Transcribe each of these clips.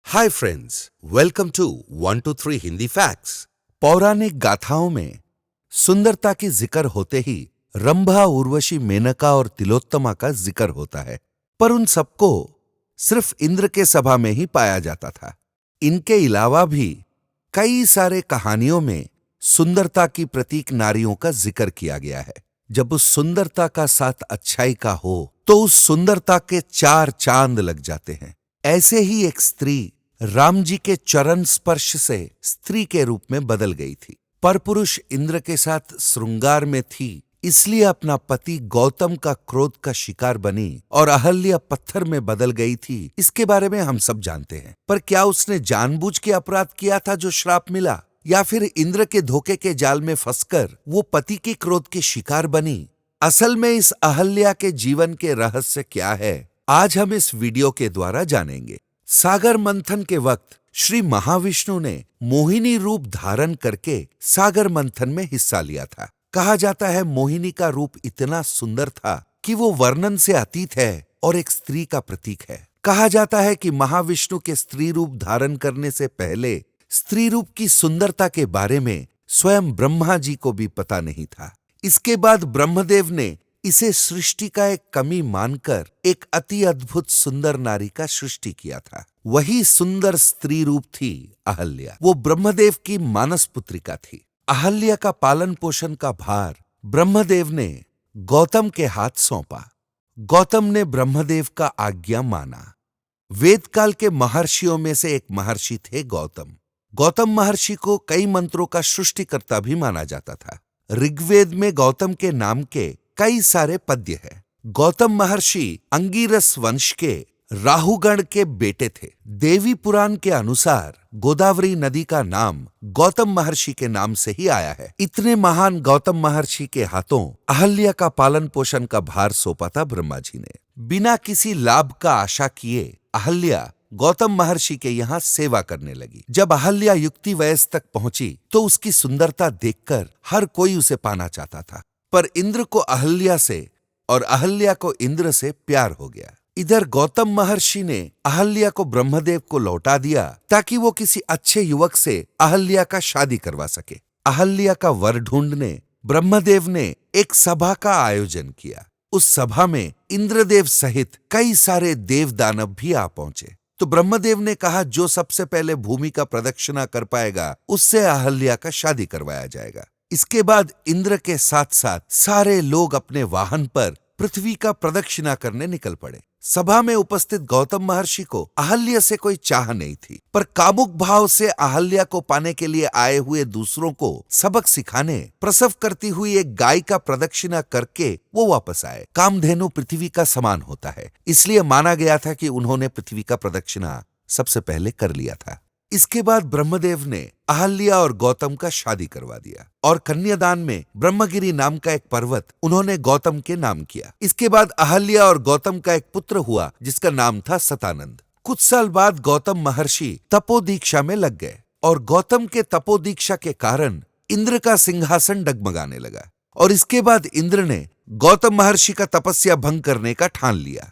Hi friends, welcome to 1 2 3 Hindi facts. पौराणिक गाथाओं में सुंदरता की जिक्र होते ही रंभा, उर्वशी, मेनका और तिलोत्तमा का जिक्र होता है, पर उन सबको सिर्फ इंद्र के सभा में ही पाया जाता था। इनके अलावा भी कई सारे कहानियों में सुंदरता की प्रतीक नारियों का जिक्र किया गया है। जब उस सुंदरता का साथ अच्छाई का हो तो उस सुंदरता के 4 चांद लग जाते हैं। ऐसे ही एक स्त्री राम जी के चरण स्पर्श से स्त्री के रूप में बदल गई थी। परपुरुष इंद्र के साथ श्रृंगार में थी, इसलिए अपना पति गौतम का क्रोध का शिकार बनी और अहल्या पत्थर में बदल गई थी। इसके बारे में हम सब जानते हैं, पर क्या उसने जानबूझ के अपराध किया था जो श्राप मिला, या फिर इंद्र के धोखे के जाल में फंसकर वो पति के क्रोध के शिकार बनी? असल में इस अहल्या के जीवन के रहस्य क्या है, आज हम इस वीडियो के द्वारा जानेंगे। सागर मंथन के वक्त श्री महाविष्णु ने मोहिनी रूप धारण करके सागर मंथन में हिस्सा लिया था। कहा जाता है मोहिनी का रूप इतना सुंदर था कि वो वर्णन से अतीत है और एक स्त्री का प्रतीक है। कहा जाता है कि महाविष्णु के स्त्री रूप धारण करने से पहले स्त्री रूप की सुंदरता के बारे में स्वयं ब्रह्मा जी को भी पता नहीं था। इसके बाद ब्रह्मदेव ने इसे सृष्टि का एक कमी मानकर एक अति अद्भुत सुंदर नारी का सृष्टि किया था। वही सुंदर स्त्री रूप थी अहल्या। वो ब्रह्मदेव की मानस पुत्रिका थी। अहल्या का पालन पोषण का भार ब्रह्मदेव ने गौतम के हाथ सौंपा। गौतम ने ब्रह्मदेव का आज्ञा माना। वेदकाल के महर्षियों में से एक महर्षि थे गौतम। गौतम महर्षि को कई मंत्रों का सृष्टिकर्ता भी माना जाता था। ऋग्वेद में गौतम के नाम के कई सारे पद्य हैं। गौतम महर्षि अंगिरस वंश के राहुगण के बेटे थे। देवी पुराण के अनुसार गोदावरी नदी का नाम गौतम महर्षि के नाम से ही आया है। इतने महान गौतम महर्षि के हाथों अहल्या का पालन पोषण का भार सौंपा था ब्रह्मा जी ने। बिना किसी लाभ का आशा किए अहल्या गौतम महर्षि के यहाँ सेवा करने लगी। जब अहल्या युक्ति वयस तक पहुंची तो उसकी सुंदरता देखकर हर कोई उसे पाना चाहता था, पर इंद्र को अहल्या से और अहल्या को इंद्र से प्यार हो गया। इधर गौतम महर्षि ने अहल्या को ब्रह्मदेव को लौटा दिया ताकि वो किसी अच्छे युवक से अहल्या का शादी करवा सके। अहल्या का वर ढूंढने ब्रह्मदेव ने एक सभा का आयोजन किया। उस सभा में इंद्रदेव सहित कई सारे देव दानव भी आ पहुंचे। तो ब्रह्मदेव ने कहा, जो सबसे पहले भूमि का प्रदक्षिणा कर पाएगा उससे अहल्या का शादी करवाया जाएगा। इसके बाद इंद्र के साथ साथ सारे लोग अपने वाहन पर पृथ्वी का प्रदक्षिणा करने निकल पड़े। सभा में उपस्थित गौतम महर्षि को अहल्या से कोई चाह नहीं थी, पर कामुक भाव से अहल्या को पाने के लिए आए हुए दूसरों को सबक सिखाने प्रसव करती हुई एक गाय का प्रदक्षिणा करके वो वापस आए। कामधेनु पृथ्वी का समान होता है, इसलिए माना गया था कि उन्होंने पृथ्वी का प्रदक्षिणा सबसे पहले कर लिया था। इसके बाद ब्रह्मदेव ने अहल्या और गौतम का शादी करवा दिया और कन्यादान में ब्रह्मगिरी नाम का एक पर्वत उन्होंने गौतम के नाम किया। इसके बाद अहल्या और गौतम का एक पुत्र हुआ जिसका नाम था सतानंद। कुछ साल बाद गौतम महर्षि तपोदीक्षा में लग गए और गौतम के तपोदीक्षा के कारण इंद्र का सिंहासन डगमगाने लगा और इसके बाद इंद्र ने गौतम महर्षि का तपस्या भंग करने का ठान लिया।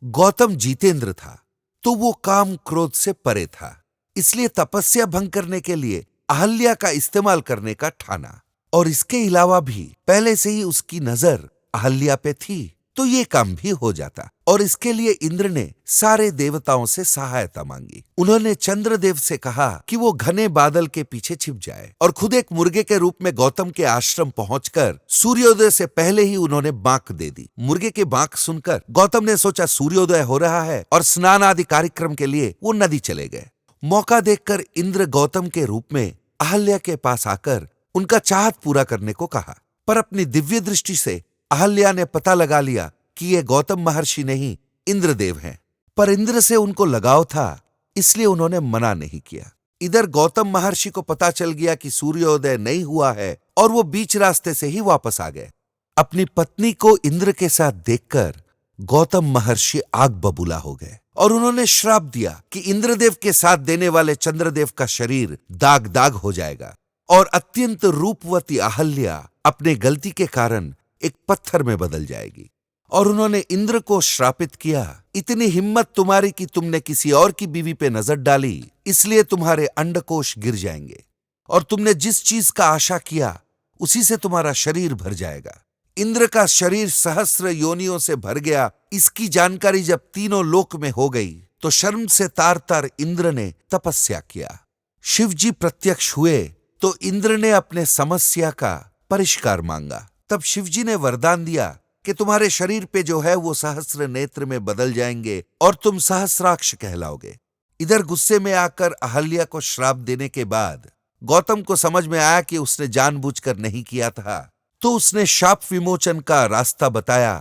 गौतम जितेंद्र था तो वो काम क्रोध से परे था, इसलिए तपस्या भंग करने के लिए अहल्या का इस्तेमाल करने का ठाना। और इसके अलावा भी पहले से ही उसकी नजर अहल्या पे थी तो ये काम भी हो जाता। और इसके लिए इंद्र ने सारे देवताओं से सहायता मांगी। उन्होंने चंद्रदेव से कहा कि वो घने बादल के पीछे छिप जाए और खुद एक मुर्गे के रूप में गौतम के आश्रम पहुंचकर सूर्योदय से पहले ही उन्होंने बांक दे दी। मुर्गे के बांक सुनकर गौतम ने सोचा सूर्योदय हो रहा है और स्नान आदि कार्यक्रम के लिए वो नदी चले गए। मौका देखकर इंद्र गौतम के रूप में अहल्या के पास आकर उनका चाहत पूरा करने को कहा, पर अपनी दिव्य दृष्टि से अहल्या ने पता लगा लिया कि ये गौतम महर्षि नहीं इंद्रदेव हैं। पर इंद्र से उनको लगाव था, इसलिए उन्होंने मना नहीं किया। इधर गौतम महर्षि को पता चल गया कि सूर्योदय नहीं हुआ है और वो बीच रास्ते से ही वापस आ गए। अपनी पत्नी को इंद्र के साथ देखकर गौतम महर्षि आग बबूला हो गए और उन्होंने श्राप दिया कि इंद्रदेव के साथ देने वाले चंद्रदेव का शरीर दाग दाग हो जाएगा और अत्यंत रूपवती अहल्या अपने गलती के कारण एक पत्थर में बदल जाएगी। और उन्होंने इंद्र को श्रापित किया, इतनी हिम्मत तुम्हारी कि तुमने किसी और की बीवी पे नजर डाली, इसलिए तुम्हारे अंडकोश गिर जाएंगे और तुमने जिस चीज का आशा किया उसी से तुम्हारा शरीर भर जाएगा। इंद्र का शरीर सहस्र योनियों से भर गया। इसकी जानकारी जब तीनों लोक में हो गई तो शर्म से तार तार इंद्र ने तपस्या किया। शिव जी प्रत्यक्ष हुए तो इंद्र ने अपने समस्या का परिष्कार मांगा। तब शिव जी ने वरदान दिया कि तुम्हारे शरीर पे जो है वो सहस्र नेत्र में बदल जाएंगे और तुम सहस्राक्ष कहलाओगे। इधर गुस्से में आकर अहल्या को श्राप देने के बाद गौतम को समझ में आया कि उसने जानबूझकर नहीं किया था, तो उसने शाप विमोचन का रास्ता बताया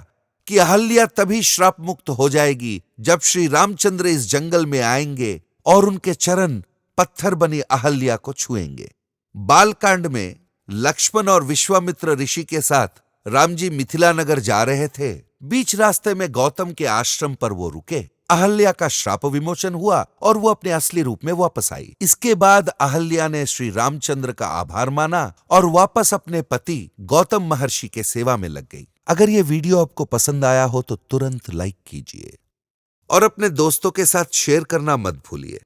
कि अहल्या तभी श्राप मुक्त हो जाएगी जब श्री रामचंद्र इस जंगल में आएंगे और उनके चरण पत्थर बनी अहल्या को छुएंगे। बालकांड में लक्ष्मण और विश्वामित्र ऋषि के साथ राम जी मिथिला नगर जा रहे थे। बीच रास्ते में गौतम के आश्रम पर वो रुके। अहल्या का श्राप विमोचन हुआ और वो अपने असली रूप में वापस आई। इसके बाद अहल्या ने श्री रामचंद्र का आभार माना और वापस अपने पति गौतम महर्षि के सेवा में लग गई। अगर ये वीडियो आपको पसंद आया हो तो तुरंत लाइक कीजिए और अपने दोस्तों के साथ शेयर करना मत भूलिए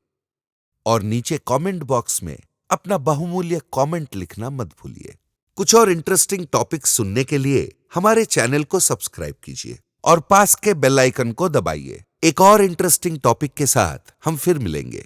और नीचे कमेंट बॉक्स में अपना बहुमूल्य कमेंट लिखना मत भूलिए। कुछ और इंटरेस्टिंग टॉपिक्स सुनने के लिए हमारे चैनल को सब्सक्राइब कीजिए और पास के बेल आइकन को दबाइए। एक और इंटरेस्टिंग टॉपिक के साथ हम फिर मिलेंगे।